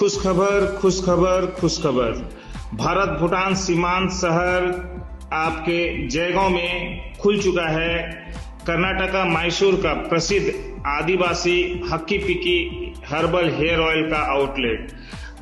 खुशखबर खुशखबर खुशखबर। भारत भूटान सीमांत शहर आपके जयगांव में खुल चुका है कर्नाटका मैसूर का प्रसिद्ध आदिवासी हक्की पिक्की हर्बल हेयर ऑयल का आउटलेट।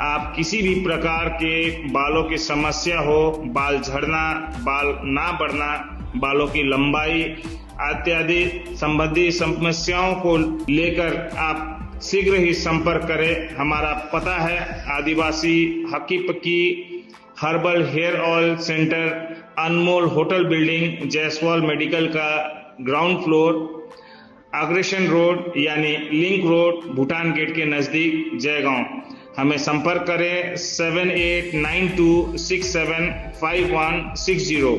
आप किसी भी प्रकार के बालों की समस्या हो, बाल झड़ना, बाल ना बढ़ना, बालों की लंबाई इत्यादि संबंधी समस्याओं को लेकर आप शीघ्र ही संपर्क करें। हमारा पता है आदिवासी हक्की पिक्की हर्बल हेयर ऑयल सेंटर, अनमोल होटल बिल्डिंग, जायसवाल मेडिकल का ग्राउंड फ्लोर, अग्रेशन रोड यानी लिंक रोड, भूटान गेट के नजदीक, जयगांव। हमें संपर्क करें 7892675160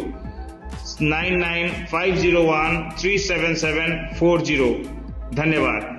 995013774। धन्यवाद।